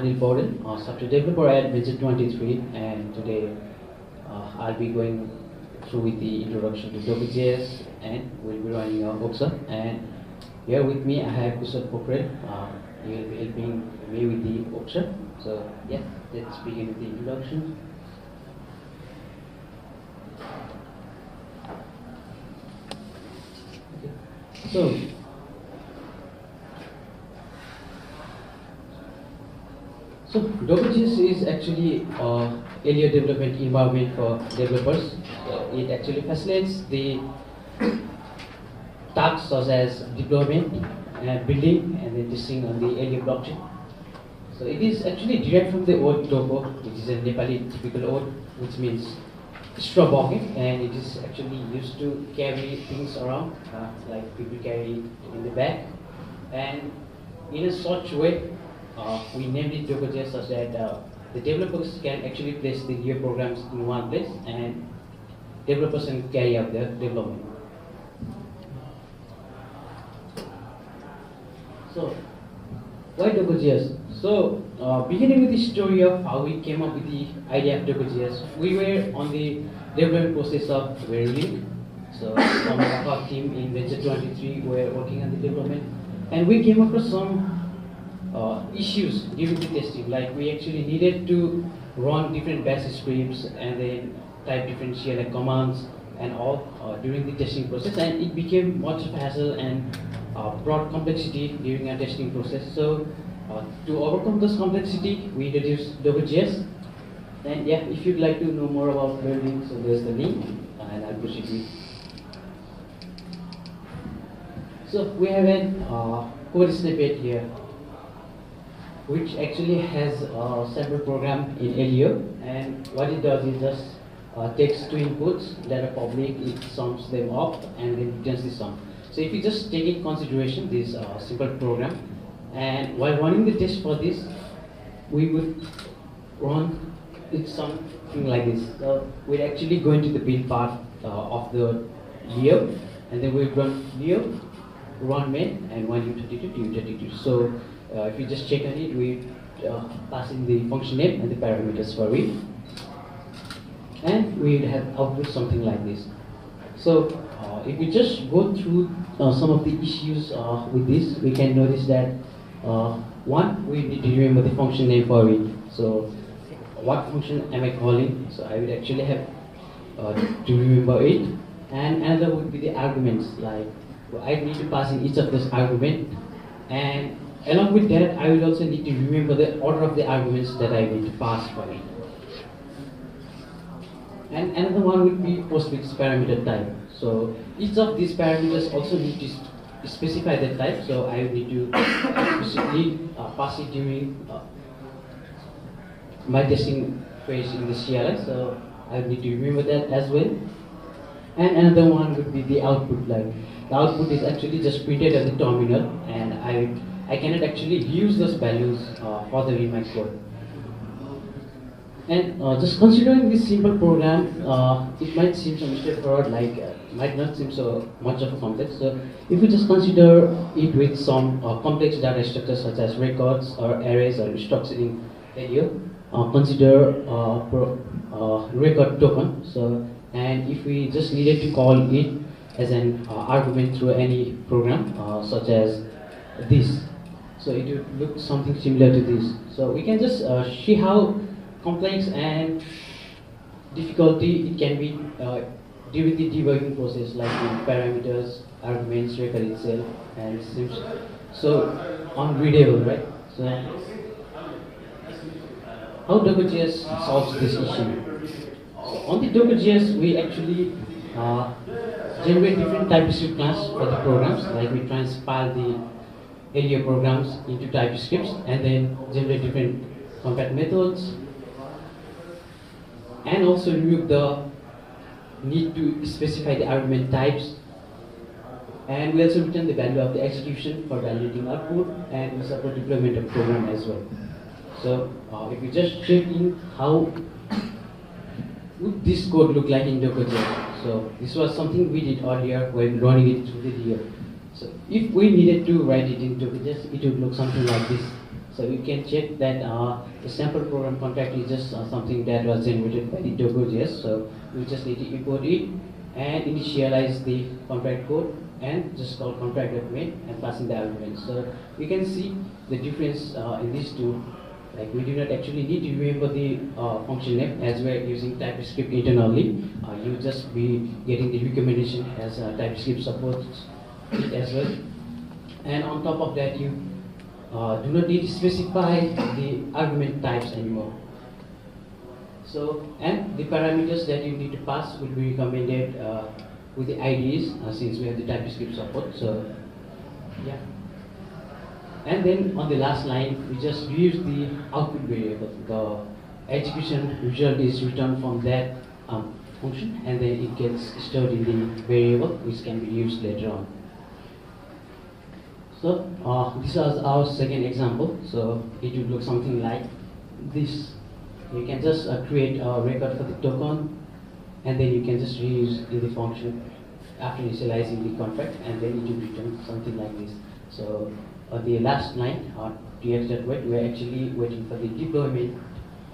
Anil Borden, software developer at Visit 23, and today I'll be going through with the introduction to Docker.js, and we'll be running a workshop. And here with me I have Kushal Pokrel. He will be helping me with the workshop. So yeah, let's begin with the introduction. Okay. So Docker.js is actually Aleo development environment for developers. So it actually facilitates the tasks such as deployment, building, and then testing on the Aleo blockchain. So it is actually derived from the word Docker, which is a Nepali typical word, which means straw bucket, and it is actually used to carry things around, like people carry in the back. And in a such way, we named it Docker.js such that the developers can actually place the new programs in one place, and developers can carry out their development. So, why Docker.js? So, beginning with the story of how we came up with the idea of Docker.js, we were on the development process of Verily. So, some of our team in Venture 23 were working on the development, and we came across some issues during the testing. Like we actually needed to run different bash scripts and then type different CLI commands and all during the testing process, and it became much of a hassle and brought complexity during our testing process. So to overcome this complexity, we introduced Docker.js. And yeah, if you'd like to know more about building, so there's the link, and I'll proceed with. So we have a code snippet here, which actually has a sample program in Aleo, and what it does is just takes two inputs that are public, it sums them up, and then returns the sum. So if you just take in consideration this simple program, and while running the test for this, we would run it something like this. So we'd actually go into the build part of the Leo, and then we'd run Leo, run main, and one U32 to U32. So if you just check on it, we pass in the function name and the parameters for it, and we have output something like this. So if we just go through some of the issues with this, we can notice that one, we need to remember the function name for it. So what function am I calling? So I would actually have to remember it. And another would be the arguments. Like I need to pass in each of those arguments, and along with that, I will also need to remember the order of the arguments that I need to pass for it. And another one would be postfix parameter type. So each of these parameters also need to specify the type. So I will need to explicitly pass it during my testing phase in the CLI. So I will need to remember that as well. And another one would be the output. Like the output is actually just printed at the terminal, and I cannot actually use those values further in my code. And just considering this simple program, it might seem so straightforward, like might not seem so much of a complex. So if we just consider it with some complex data structures such as records or arrays or structuring area, consider record token. So and if we just needed to call it as an argument through any program such as this, so it would look something similar to this. So we can just see how complex and difficulty it can be during the debugging process, like parameters, arguments, record itself, and it seems so unreadable, right? So how Docker.js solves this issue? So on the Docker.js, we actually generate different TypeScript class for the programs, like we transpile the Aleo programs into TypeScripts and then generate different compat methods, and also remove the need to specify the argument types, and we also return the value of the execution for validating output, and we support deployment of program as well. So if we just check in how would this code look like in Docker.js. So this was something we did earlier when running it through the Leo. So if we needed to write it in Docker.js, it would look something like this. So you can check that the sample program contract is just something that was generated by the Dogo.js. So you just need to import it and initialize the contract code and just call contract.main and pass in the arguments. So you can see the difference in these two. Like we do not actually need to remember the function name as we're using TypeScript internally. You just be getting the recommendation as TypeScript supports it as well. And on top of that, you do not need to specify the argument types anymore. So, and the parameters that you need to pass will be recommended with the IDs since we have the TypeScript support. So, yeah. And then on the last line, we just use the output variable. The execution result is returned from that function, and then it gets stored in the variable, which can be used later on. So this was our second example. So it would look something like this. You can just create a record for the token, and then you can just reuse in the function after initializing the contract, and then it will return something like this. So the last line, tx.wait, we are actually waiting for the deployment,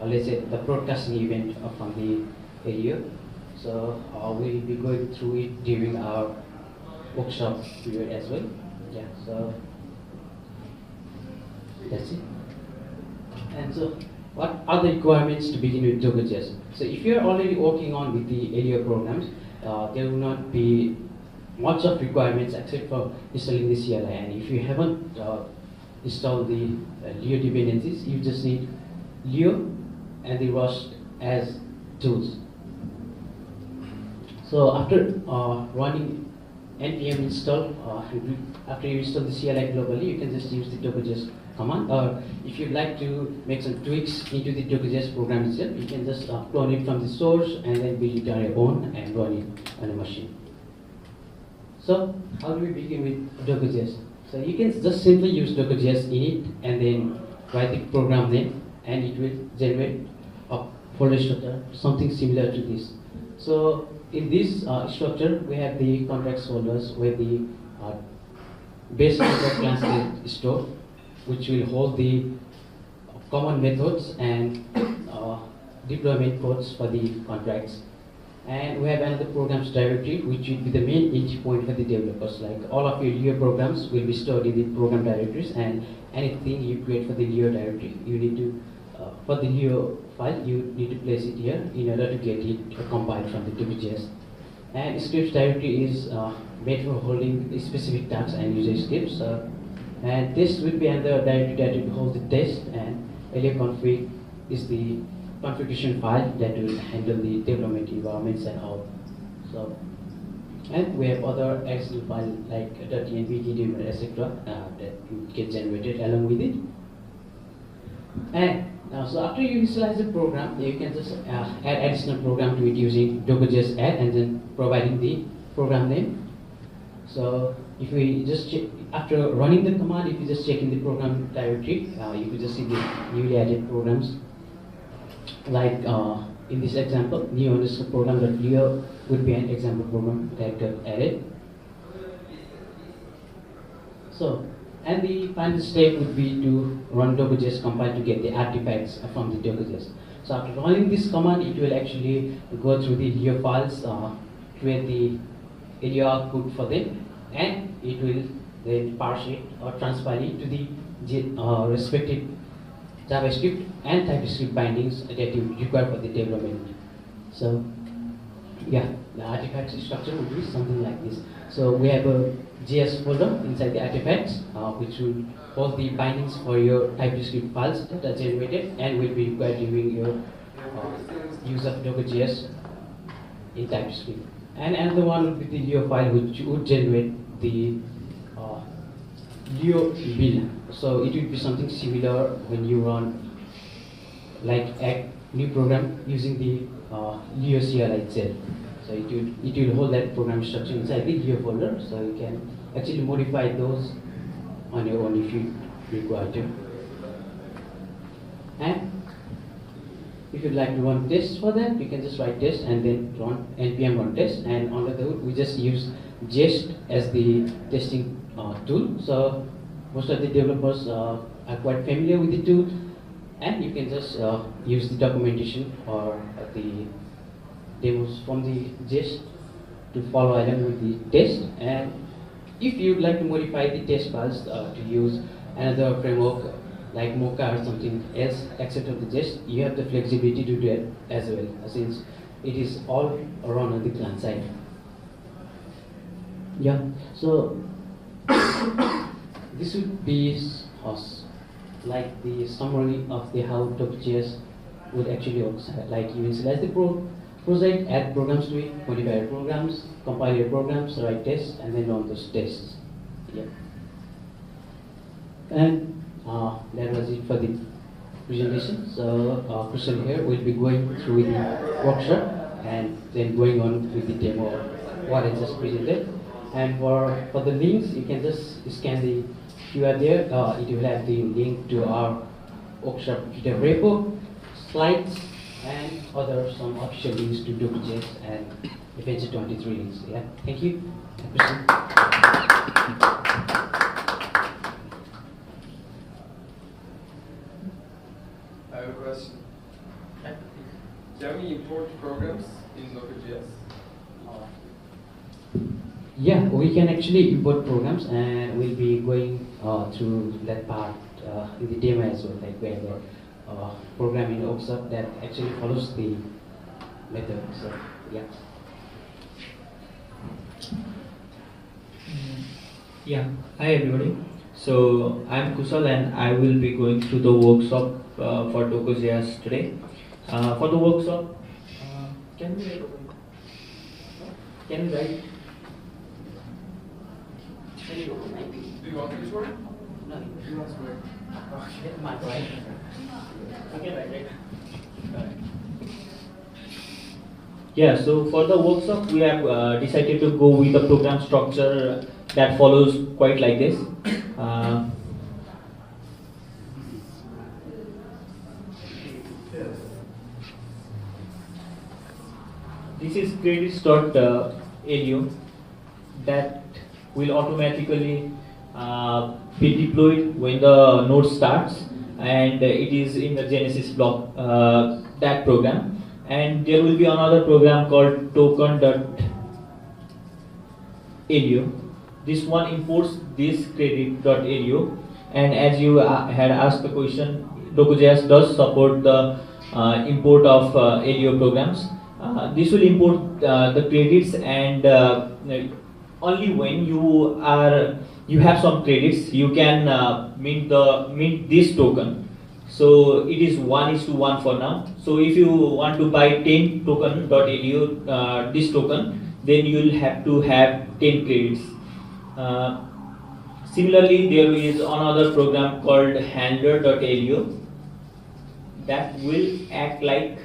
let's say the broadcasting event from the Aleo. So we'll be going through it during our workshop period as well. Yeah, so that's it. And so what are the requirements to begin with Dogo.js? So if you're already working on with the Aleo programs, there will not be much of requirements except for installing the CLI. And if you haven't installed the Leo dependencies, you just need Leo and the Rust as tools. So after running npm install, after you install the CLI globally, you can just use the Dogo.js command. Or if you'd like to make some tweaks into the Dogo.js program itself, you can just clone it from the source and then build it on your own and run it on a machine. So how do we begin with Dogo.js? So you can just simply use Dogo.js init and then write the program name, and it will generate a folder structure, something similar to this. So in this structure, we have the contracts folders where the base contract class is stored, which will hold the common methods and deployment codes for the contracts. And we have another programs directory, which will be the main entry point for the developers. Like all of your Leo programs will be stored in the program directories, and anything you create for the Leo directory, you need to, for the Leo file, you need to place it here in order to get it compiled from the Dogo.js. And scripts directory is made for holding specific tasks and user scripts. And this will be another directory that will hold the test, and Aleo config is the configuration file that will handle the development environments and all. So, and we have other external files like .env, DDM, etc. That get generated along with it. And so after you initialize the program, you can just add additional program to it using Dogo.js add and then providing the program name. So if we just check, after running the command, if you just check in the program directory, you can just see the newly added programs. Like in this example, new underscore program.leo would be an example program that got added. So, and the final step would be to run Dogo.js compile to get the artifacts from the Dogo.js. So after running this command, it will actually go through the Leo files, create the Aleo output for them, and it will then parse it or transpile it to the respective JavaScript and TypeScript bindings that you require for the development. So, yeah, the artifacts structure would be something like this. So we have a JS folder inside the artifacts, which will hold the bindings for your TypeScript files that are generated and will be required during your use of Dogo.js in TypeScript. And another one would be the Leo file, which would generate the Leo build. So it will be something similar when you run like a new program using the Leo CLI itself. So it will hold that program structure inside the Leo folder, so you can actually modify those on your own if you require to. And if you'd like to run tests for that, you can just write test and then run npm run test, and under the hood we just use Jest as the testing tool. So most of the developers are quite familiar with the tool, and you can just use the documentation or the demos from the gist to follow along with the test. And if you'd like to modify the test files to use another framework like Mocha or something else except of the gist, you have the flexibility to do it as well, since it is all around on the client side. Yeah, so this would be like the summary of the how Docker.js would actually work. Like you initialize the project, add programs to it, modify your programs, compile your programs, write tests, and then run those tests. Yeah. And that was it for the presentation. So Christian here will be going through the workshop and then going on with the demo of what I just presented. And for the links, you can just scan the QR there. It will have the link to our workshop GitHub repo, slides, and other some official links to Docker.js and Adventure 23 links. Yeah, thank you. I have a question. Do you have any import programs in Docker.js? Yeah, we can actually import programs, and we'll be going through that part in the demo as well. Like we have a program in workshop that actually follows the method. So yeah. Yeah, hi everybody. So I'm Kusal and I will be going through the workshop for Docker.js today. For the workshop, can we write? Can we write? Do you want me to work? No, You want to work? okay, my right. Okay, right. Yeah, so for the workshop, we have decided to go with a program structure that follows quite like this. This is credits.aleo that will automatically be deployed when the node starts, and it is in the Genesis block, that program. And there will be another program called token.aleo. This one imports this credit.aleo, and as you had asked the question, Docker.js does support the import of Aleo programs. This will import the credits, and only when you have some credits, you can mint this token. So it is 1:1 for now. So if you want to buy 10 token.aleo, this token, then you will have to have 10 credits. Similarly, there is another program called handler.aleo that will act like,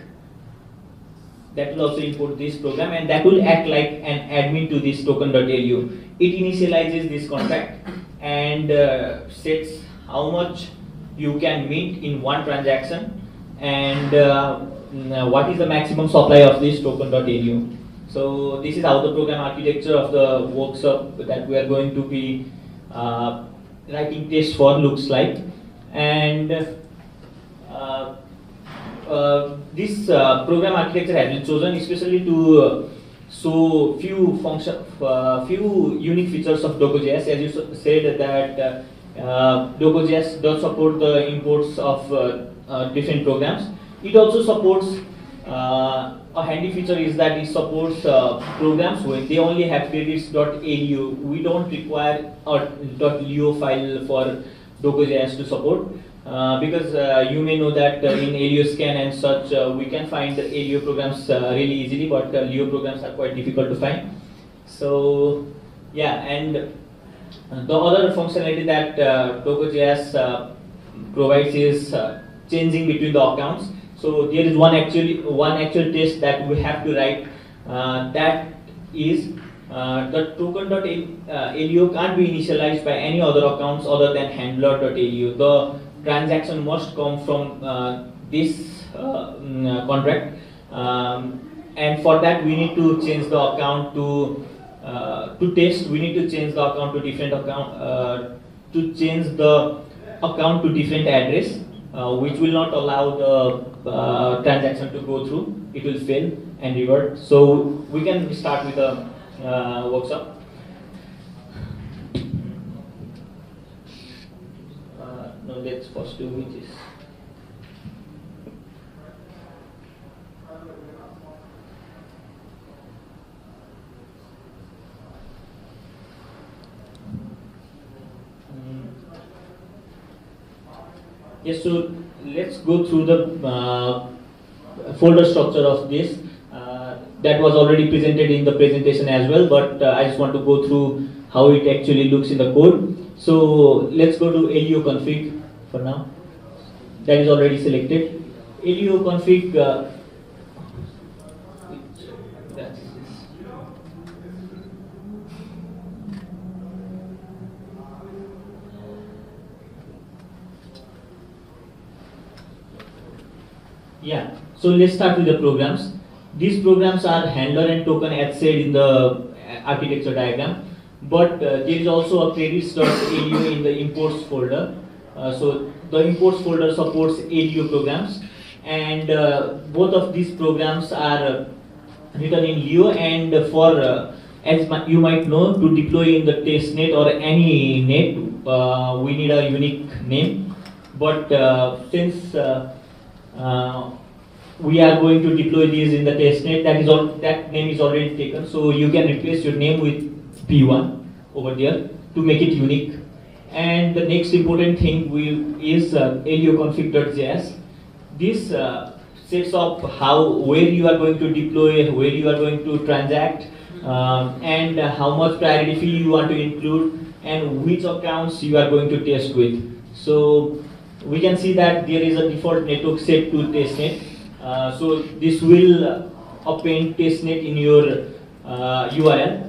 that will also import this program, and that will act like an admin to this token.aleo. It initializes this contract and sets how much you can mint in one transaction, and what is the maximum supply of this token.aleo. So this is how the program architecture of the workshop that we are going to be writing tests for looks like. And this program architecture has been chosen especially to show few unique features of Docker.js. As you said that Docker.js does support the imports of different programs. It also supports a handy feature is that it supports programs when they only have credits.aleo. We don't require a .leo file for Docker.js to support. Because you may know that in Aleo scan and such, we can find Aleo programs really easily, but Leo programs are quite difficult to find. So yeah, and the other functionality that Docker.js provides is changing between the accounts. So there is one actual test that we have to write. That is the token.aleo can't be initialized by any other accounts other than handler.aleo. The transaction must come from this contract, and for that we need to change the account to test. We need to change the account to different account to change the account to different address, which will not allow the transaction to go through. It will fail and revert. So we can start with a workshop. No, let's first do which is. Yes, so let's go through the folder structure of this. That was already presented in the presentation as well, but I just want to go through how it actually looks in the code. So let's go to Aleo config for now. That is already selected. Aleo config. Yeah, so let's start with the programs. These programs are handler and token as said in the architecture diagram, but there is also a credits.aleo in the imports folder. So the imports folder supports Aleo programs, and both of these programs are written in Leo, and for as you might know, to deploy in the testnet or any net, we need a unique name. But since we are going to deploy these in the testnet, that name is already taken, so you can replace your name with P1 over there to make it unique. And the next important thing is aleoconfig.js. This sets up where you are going to deploy, where you are going to transact, and how much priority fee you want to include, and which accounts you are going to test with. So we can see that there is a default network set to testnet. So this will append testnet in your URL.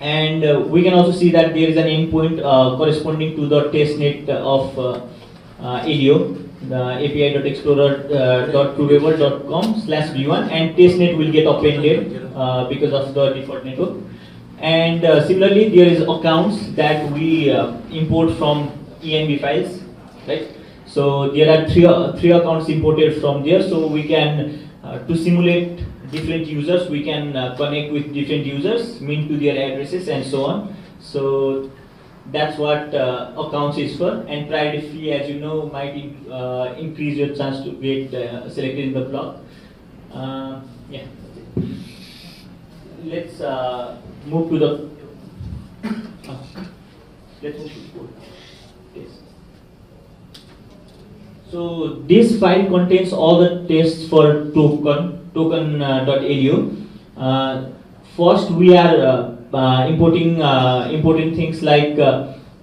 And we can also see that there is an endpoint corresponding to the testnet of Aleo, the api.explorer.trueweber.com/v1, and testnet will get appended because of the default network. And similarly, there is accounts that we import from env files, right? So there are three accounts imported from there. So we can to simulate different users, we can connect with different users, mint to their addresses and so on. So that's what accounts is for. And priority fee, as you know, might increase your chance to get selected in the block. Yeah. Let's move to the. Let's move to the code. Yes. So this file contains all the tests for token.aleo. First, we are importing things like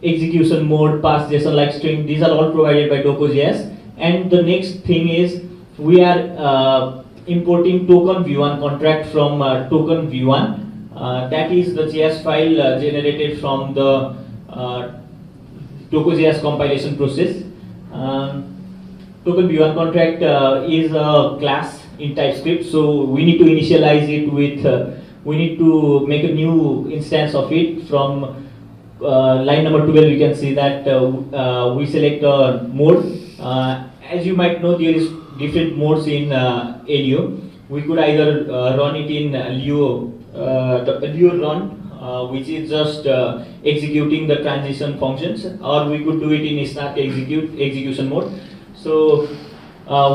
execution mode, pass JSON like string. These are all provided by Docker.js. And the next thing is we are importing token v1 contract from token v1. That is the JS file generated from the Docker.js compilation process. Token v1 contract is a class in TypeScript, so we need to initialize it with, we need to make a new instance of it. From line number 12, you can see that we select a mode. As you might know, there is different modes in Aleo. We could either run it in Leo run, which is just executing the transition functions, or we could do it in snark execution mode. So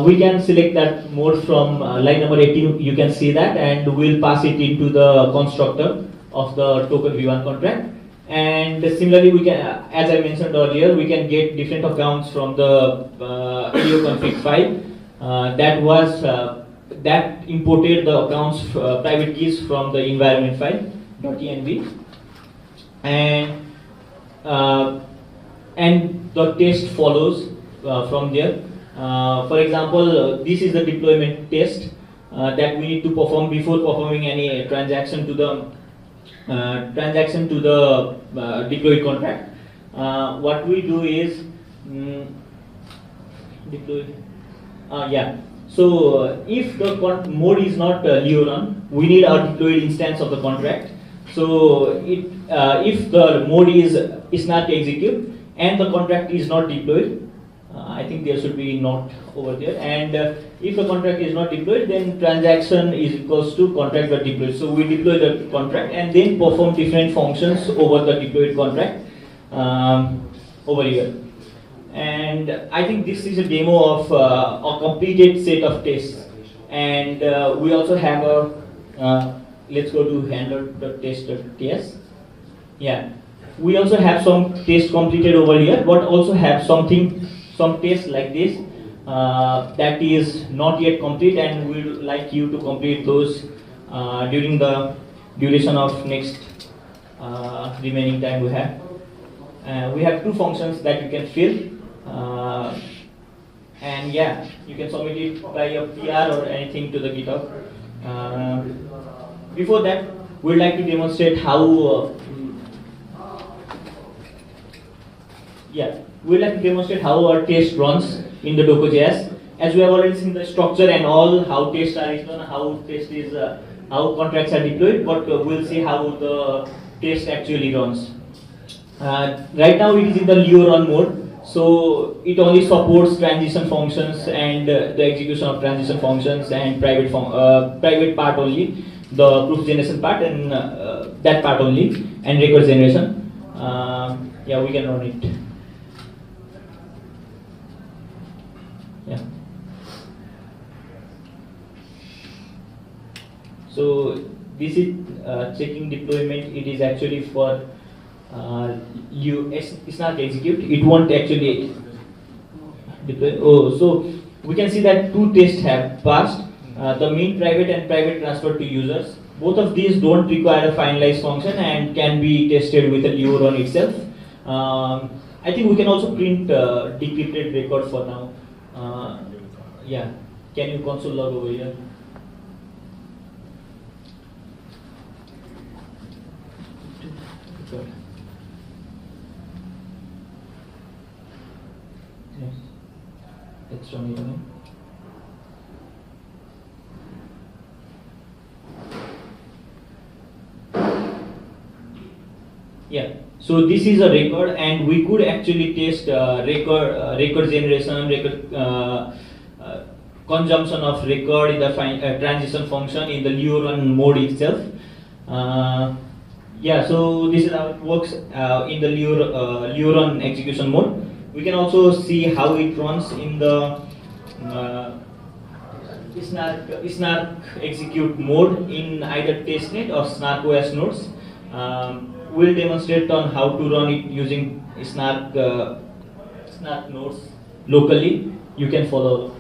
we can select that mode from line number 18, you can see that, and we'll pass it into the constructor of the token v1 contract. And similarly, we can, as I mentioned earlier, we can get different accounts from the Aleo config file that imported the accounts private keys from the environment file .env, and the test follows from there. For example, this is the deployment test that we need to perform before performing any transaction to the deployed contract. What we do is deploy. Yeah. So if the mode is not Leo run, we need a deployed instance of the contract. So if the mode is snark execute, and the contract is not deployed, I think there should be not over there. And if the contract is not deployed, then transaction is equals to contract dot deployed. So we deploy the contract and then perform different functions over the deployed contract over here. And I think this is a demo of a completed set of tests. And we also have a let's go to handler.test.ts. Yeah, we also have some tests completed over here, but also have some tests like this that is not yet complete, and we would like you to complete those during the duration of next remaining time we have. We have two functions that you can fill, and yeah, you can submit it by a PR or anything to the GitHub. Before that, we'd like to demonstrate how we'd like to demonstrate how our test runs in the Docker.js. As we have already seen the structure and all, how tests are written, how contracts are deployed, but we'll see how the test actually runs. Right now it is in the Leo run mode, so it only supports transition functions and the execution of transition functions and private part only, the proof generation part and that part only, and record generation. Yeah, we can run it. Yeah. So this is checking deployment. It is actually for it's not execute. It won't actually deploy. Oh, so we can see that two tests have passed. The main private and private transfer to users. Both of these don't require a finalized function and can be tested with a Leo run itself. I think we can also print decrypted record for now. Yeah, can you console log over here? Yes, let's run it again. Yeah, so this is a record, and we could actually test record generation, consumption of record in the transition function in the Leo run mode itself. Yeah, so this is how it works in the Leo run execution mode. We can also see how it runs in the snark execute mode in either testnet or snark OS nodes. We'll demonstrate on how to run it using snark nodes locally. You can follow.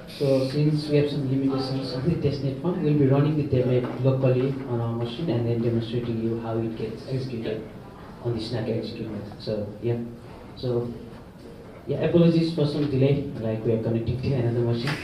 So since we have some limitations on the testnet one, we'll be running the demo locally on our machine and then demonstrating you how it gets executed on the snark execute method. So yeah, so yeah, apologies for some delay, like we are connecting to another machine.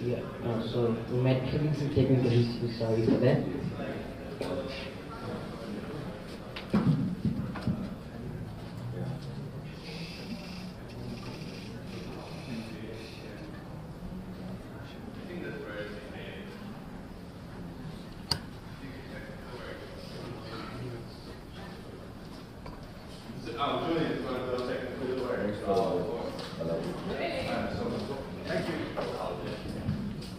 Yeah, so we might having some technical issues, sorry for that.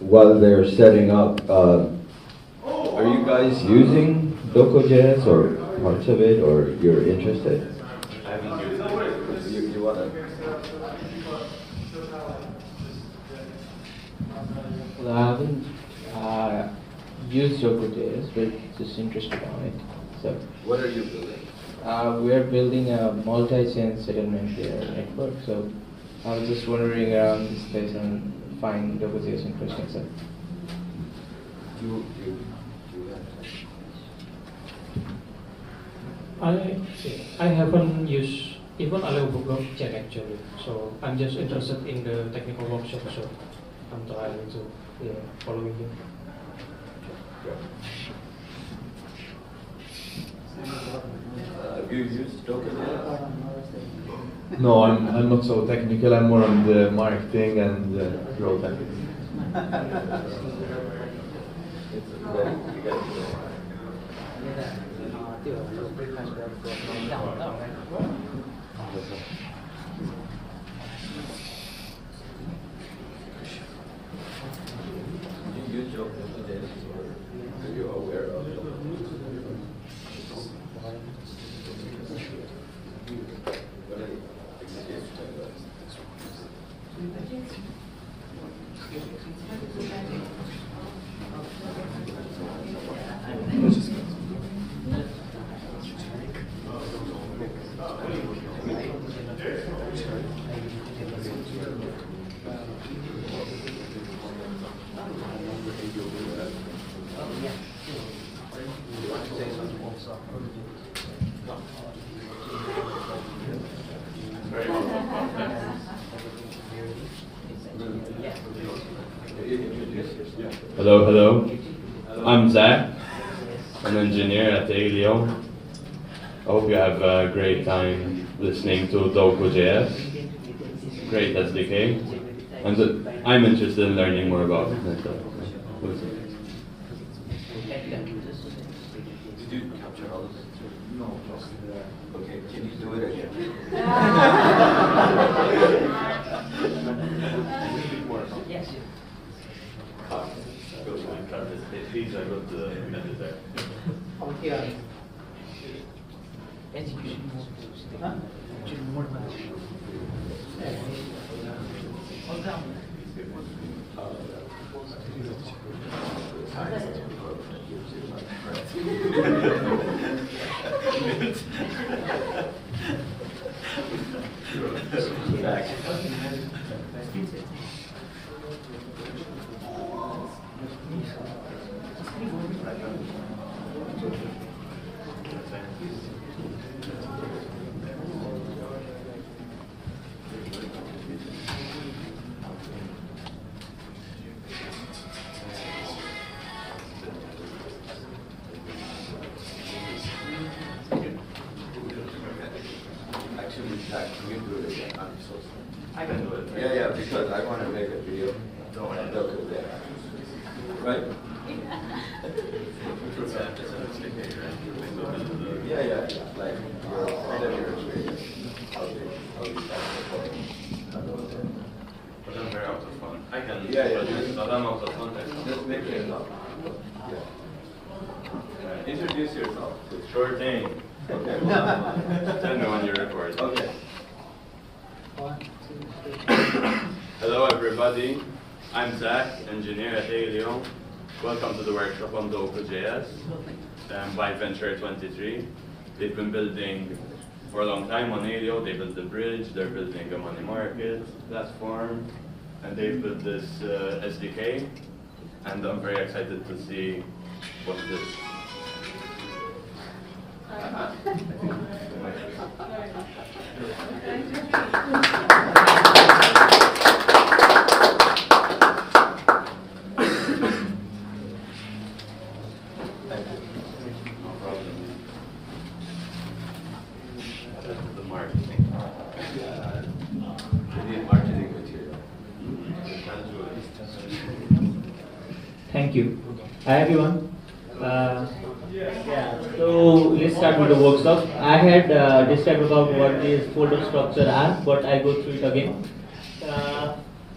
While they're setting up, are you guys using Docker.js or parts of it, or you're interested? You wanna? Well, I haven't used Docker.js, but just interested on it. So, What are you building? we're building a multi-chain settlement network. So, I was just wandering around this place and find Docker.js interesting. So, You I haven't used even Aleo program yet actually, so I'm just interested in the technical workshop, so I'm trying to following him. Have you used Docker? No, I'm not so technical. I'm more on the marketing and growth ethics. Do you use Docker or are you aware of it? Hello. I'm Zach. I'm an engineer at Aleo. I hope you have a great time listening to Doco.js. Great SDK. And I'm interested in learning more about it myself. Did you capture all this? No. Okay, can you do it again? Yes. These are good methods. Execution mode. Actually, Zach, can you do it again? I'm so sorry. I can do it. Yeah, because I want to make a video of Docker. Right? Yeah. Like, your experience. But I'm very out of fun. I can but I'm out of context. Just make it up. Yeah. Introduce yourself. Sure thing. Okay. Tell me when you record. Okay. Hello everybody. I'm Zach, engineer at Aleo. Welcome to the workshop on Doco.js by Venture 23. They've been building for a long time on Aleo. They built the bridge, they're building a money market platform, and they've built this SDK. And I'm very excited to see what this the marketing. We need marketing material. Thank you. Hi everyone. So let's start with the workshop. I had described about what is folder structure are, but I'll go through it again.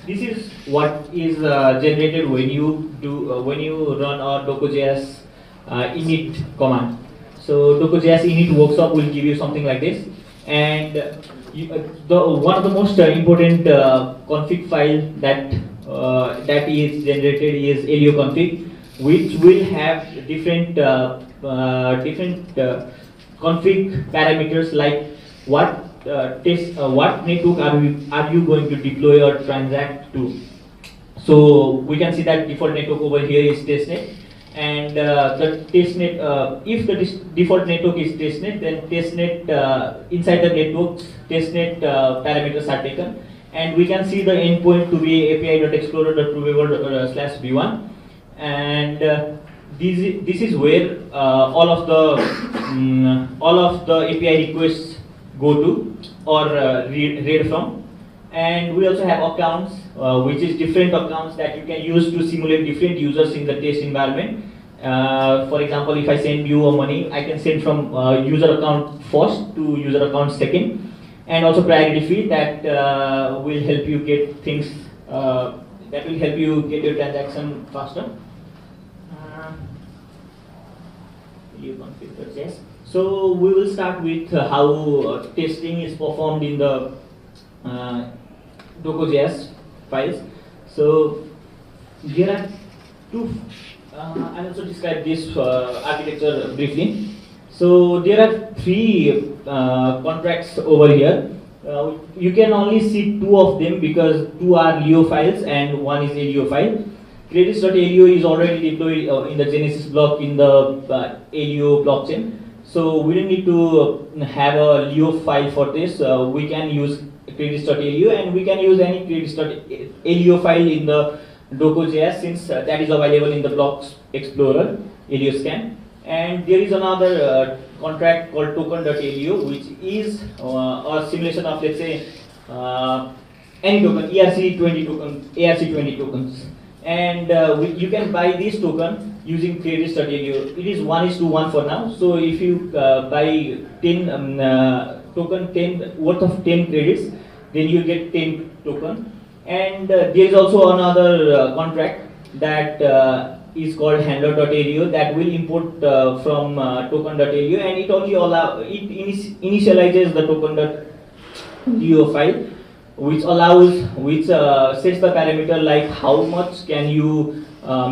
This is what is generated when you do when you run our Doco.js init command. So Doco.js init workshop will give you something like this, and one of the most important config file that is generated is Aleo config, which will have different config parameters like what what network are you going to deploy or transact to. So we can see that default network over here is testnet, and the testnet, if the default network is testnet, then testnet inside the network testnet parameters are taken, and we can see the endpoint to be api.explorer.provable/v1, and this is where all of the API requests go to or read from. And we also have accounts, which is different accounts that you can use to simulate different users in the test environment. For example, if I send you money, I can send from user account first to user account second, and also priority feed that will help you get things, that will help you get your transaction faster. Yes. So we will start with how testing is performed in the Docker.js files. So there are two. I'll also describe this architecture briefly. So there are three contracts over here. You can only see two of them because two are Leo files and one is Aleo file. Credits.aleo is already deployed in the Genesis block in the Aleo blockchain. So we don't need to have a Leo file for this. We can use credits.aleo, and we can use any credits.aleo file in the Docker.js, since that is available in the Blocks Explorer, Aleo scan. And there is another contract called token.aleo, which is a simulation of, let's say, any token, ERC20 tokens. And you can buy this token using credits.aleo. It is 1:1 for now. So if you buy 10 token, 10 worth of 10 credits, then you get 10 token. And there is also another contract that is called handler.aleo that will import from token.aleo, and it only initializes the token.aleo file, which sets the parameter like how much can you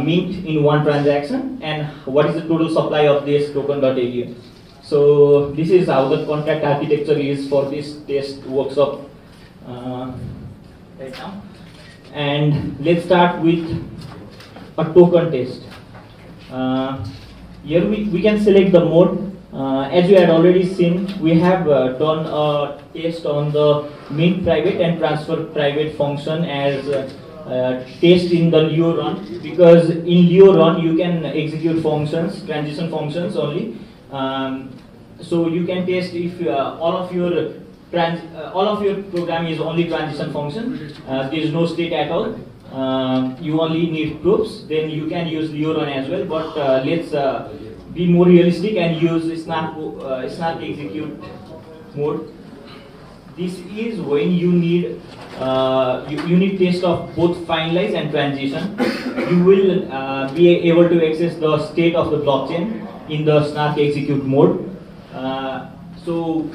mint in one transaction and what is the total supply of this token.aleo. So this is how the contract architecture is for this test workshop right now. And let's start with a token test. Here we can select the mode. As you had already seen, we have done a test on the mint private and transfer private function as test in the Leo run, because in Leo run you can execute functions, transition functions only. So you can test if all of your program is only transition function. There is no state at all. You only need proofs. Then you can use Leo run as well. But let's be more realistic and use snark execute mode. This is when you need test of both finalize and transition. You will be able to access the state of the blockchain in the snark execute mode. So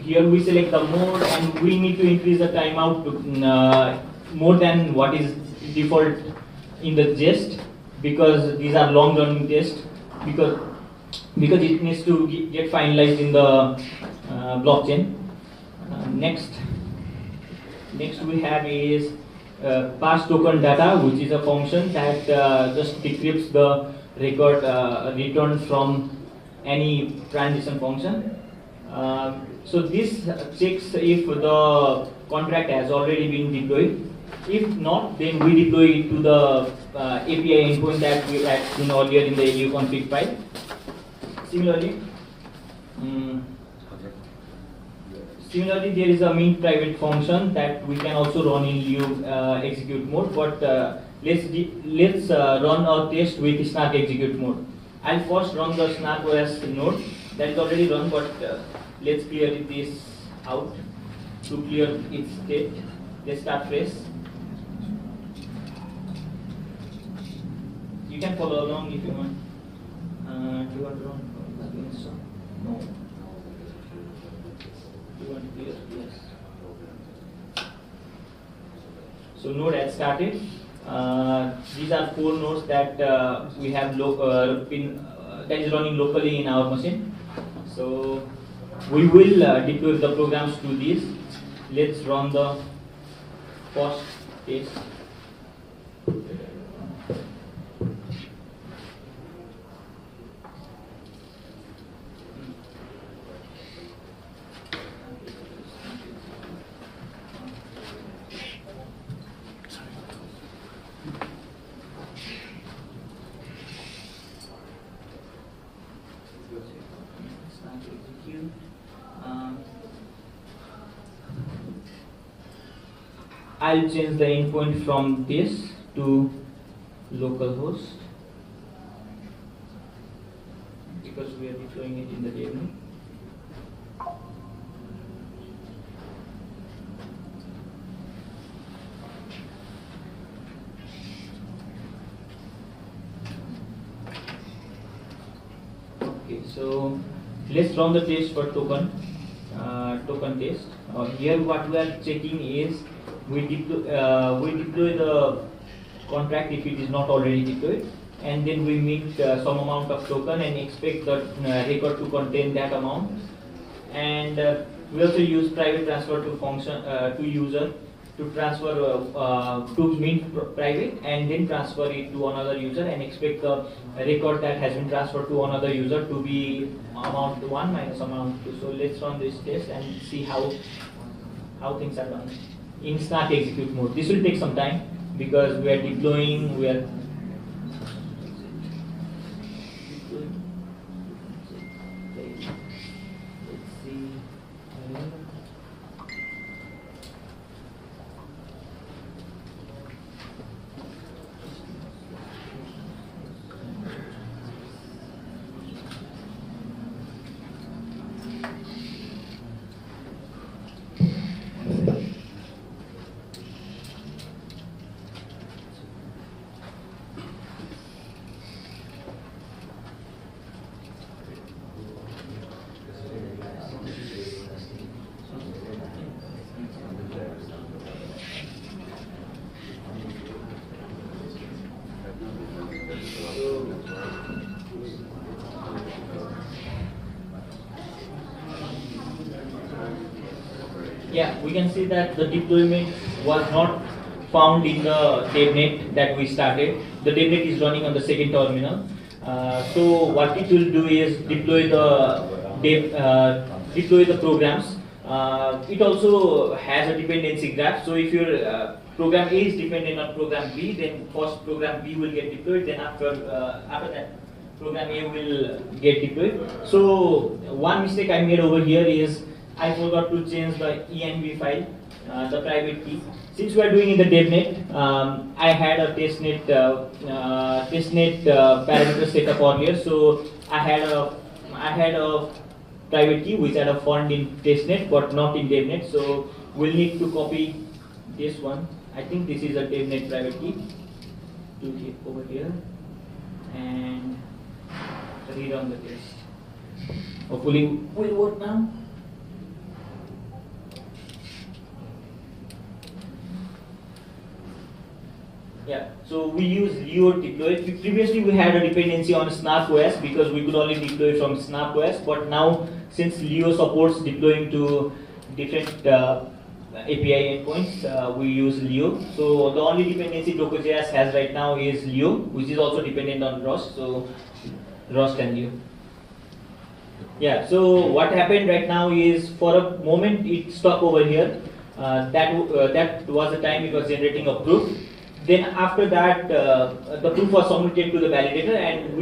here we select the mode, and we need to increase the timeout to more than what is default in the jest, because these are long running tests, because it needs to get finalized in the blockchain. Next we have is pass token data, which is a function that just decrypts the record returned from any transition function. So this checks if the contract has already been deployed. If not, then we deploy it to the API endpoint that we had seen earlier in the Aleo config file. Similarly, there is a mint private function that we can also run in Leo execute mode. But let's run our test with snark execute mode. I'll first run the snark OS node that is already run, but let's clear this out to clear its state. Let's start fresh. You can follow along if you want. Do you want to run plugins? No. Do you want to clear? Yes. So node has started. These are 4 nodes that we have that is running locally in our machine. So we will deploy the programs to these. Let's run the first test. I'll change the endpoint from this to localhost because we are deploying it in the DevNet. Okay, so let's run the test for token test. Here what we are checking is we deploy the contract if it is not already deployed, and then we mint some amount of token and expect the record to contain that amount. And we also use private transfer to function to user to transfer to mint private and then transfer it to another user and expect the record that has been transferred to another user to be amount 1 minus amount 2. So let's run this test and see how things are done in start execute mode. This will take some time because we are deploying, let's see. Yeah, we can see that the deployment was not found in the DevNet that we started. The DevNet is running on the second terminal. So what it will do is deploy the programs. It also has a dependency graph. So if your program A is dependent on program B, then first program B will get deployed. Then after that, program A will get deployed. So one mistake I made over here is I forgot to change the env file, the private key. Since we are doing in the DevNet, I had a testnet parameter set up earlier. So I had a private key which I had found in testnet but not in DevNet. So we'll need to copy this one. I think this is a DevNet private key. To hit over here and rerun the test. Hopefully it will work now. Yeah, so we use Leo deploy. Previously we had a dependency on SnapOS because we could only deploy from SnapOS, but now since Leo supports deploying to different API endpoints, we use Leo. So the only dependency Docker.js has right now is Leo, which is also dependent on Rust, so Rust and Leo. Yeah, so what happened right now is for a moment it stopped over here. That was the time it was generating a proof. Then after that, the proof was submitted to the validator, and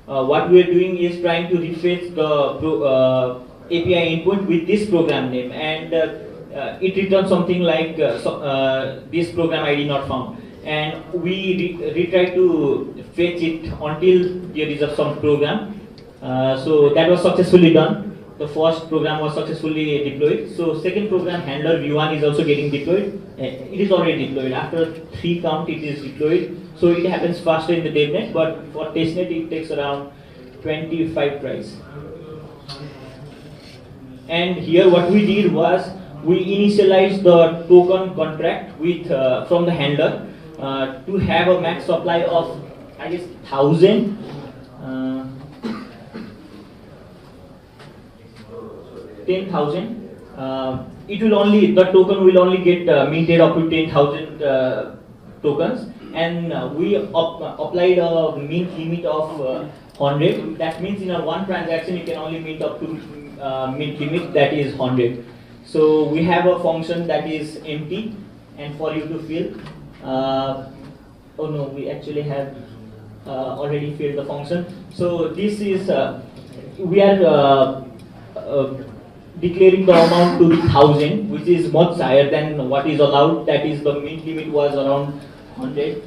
what we are doing is trying to refresh the API endpoint with this program name, and it returns something like this program ID not found. And we retry to fetch it until there is some program. So that was successfully done. The first program was successfully deployed. So second program handler v1 is also getting deployed. It is already deployed. After 3 count it is deployed. So it happens faster in the DevNet, but for testnet it takes around 25 tries. And here what we did was we initialized the token contract with from the handler to have a max supply of I guess 1000. It will only, the token will only get minted up to 10,000 tokens, and we applied a mint limit of 100. That means in a one transaction you can only mint up to mint limit that is 100. So we have a function that is empty, and for you to fill. Oh no, we actually have already filled the function. So this is we are declaring the amount to be 1000, which is much higher than what is allowed. That is, the mint limit was around 100.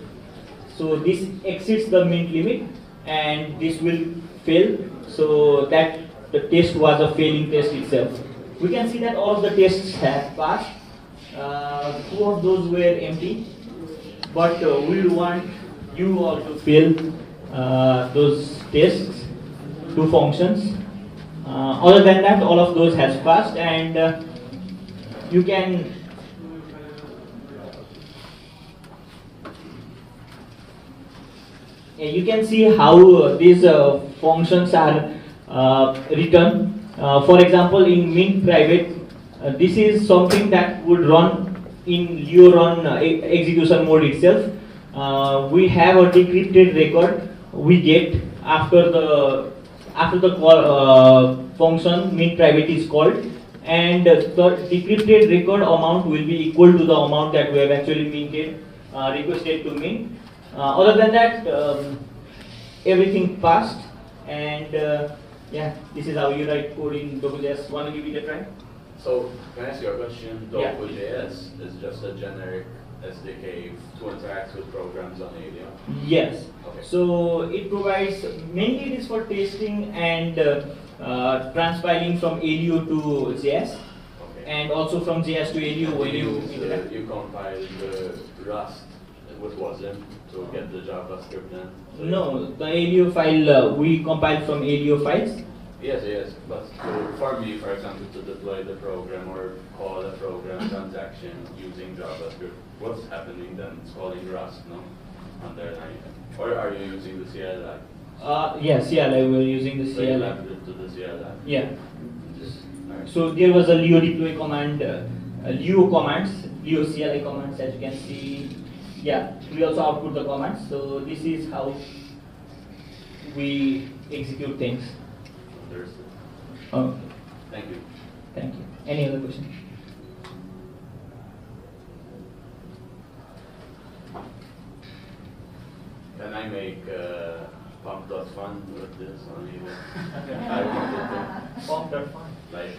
So this exceeds the mint limit, and this will fail. So that the test was a failing test itself. We can see that all of the tests have passed. Two of those were empty, but we want you all to fill those tests, two functions. Other than that, all of those has passed, and you can see how these functions are written. For example, in mint private, this is something that would run in Leo run execution mode itself. We have a decrypted record we get after the function mint private is called, and the decrypted record amount will be equal to the amount that we have actually minted, requested to mint. Other than that, everything passed, and yeah, this is how you write code in Doku.js. Want to give it a try? So, can I ask you a question? Yeah. Doku.js is just a generic SDK to interact with programs on Aleo. Yes. Okay. So it provides, mainly it is for testing and transpiling from Aleo to JS, Okay. and also from JS to Aleo when you interact. You compiled the Rust with Wasm to get the JavaScript then? So No, the Aleo file we compiled from Aleo files. Yes, but for me, for example, to deploy the program or call a program transaction using JavaScript, what's happening then? It's calling Rust, no? Underlying. Or are you using the CLI? Yeah, CLI, we're using the So you CLI. mapped it to the CLI? Yeah. Alright. So there was a Leo deploy command, Leo commands, Leo CLI commands, as you can see. Yeah, we also output the commands. So this is how we execute things. Understood. Okay. Thank you. Thank you. Any other question? Can I make pump.fun with this on either? I wanted to, Pump.fun. like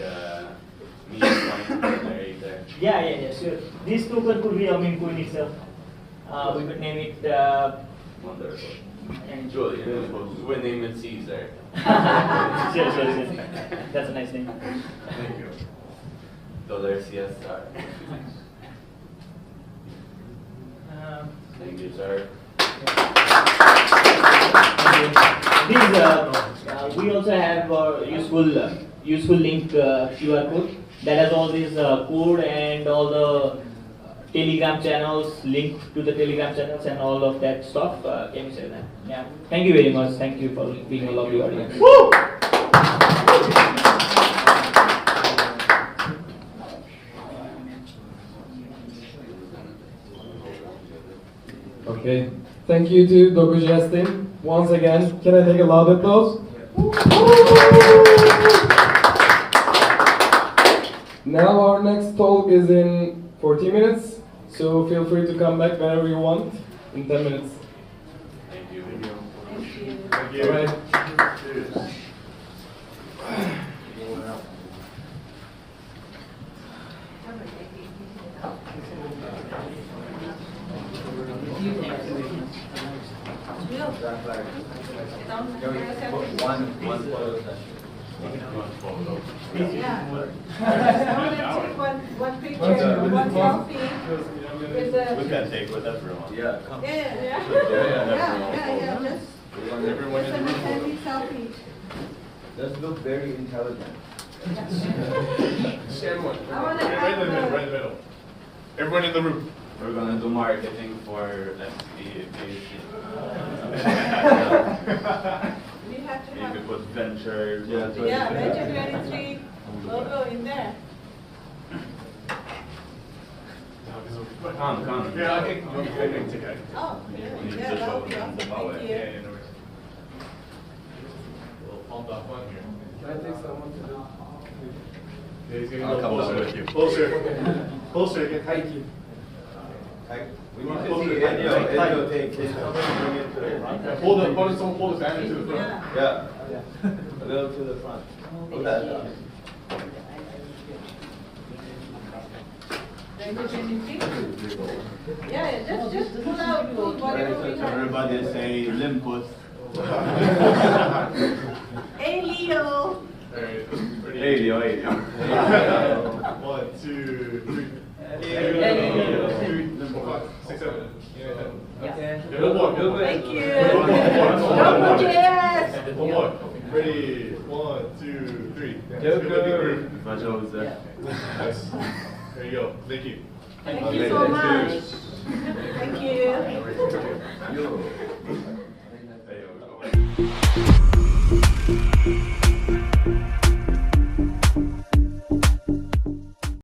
meme point generator. Yeah, sure. This token could be a meme coin itself. We could name it. Wonderful. And Julian, we name it Caesar. sure. That's a nice name. Thank you. $CSR. Thank you, sir. We also have a useful link QR code that has all this code and all the Telegram channels, link to the Telegram channels and all of that stuff. Can you say that? Yeah. Thank you very much. Thank you for being a lovely audience. Woo! Okay. Thank you to Doku.js team. Once again, can I take a loud applause? Now our next talk is in 40 minutes, so feel free to come back whenever you want in 10 minutes. Thank you. Thank you. Bye. One photo session. Yeah. I want to take one picture, one selfie with the. We can take with everyone. Yeah, come. Yeah. Just. Everyone in the room. Family selfie. Does look very intelligent. Share one. I want to Right in the middle, have. right in the middle. Everyone in the room. We're gonna do marketing for FCPC. We have to have. Maybe put venture. Yeah, Venture 23 logo in there. Come. Yeah, I can take it. Oh, We yeah, need to that show would be them awesome. the power. Thank Yeah, you. yeah, no worries. Little pump up one here. Can I take someone to do? Yeah, he's getting a I'll little come down closer. with you. Closer again. Thank you. We need to see Elio take this one. Bring it to the front. Someone hold his hand to the front. Yeah. Yeah, a little to the front. Hold that up. Yeah, just pull out whatever we have. Everybody say Limpus. Hey, Leo. Aleo, Aleo. 1, 2, 3. Aleo. 4, 5, 6, 7. Okay. One more. Thank you. One more. Yes. One more. Ready? 1, 2, 3. Joseph. Nice. There you go. Thank you. Thank you so much. Thank you. Yo.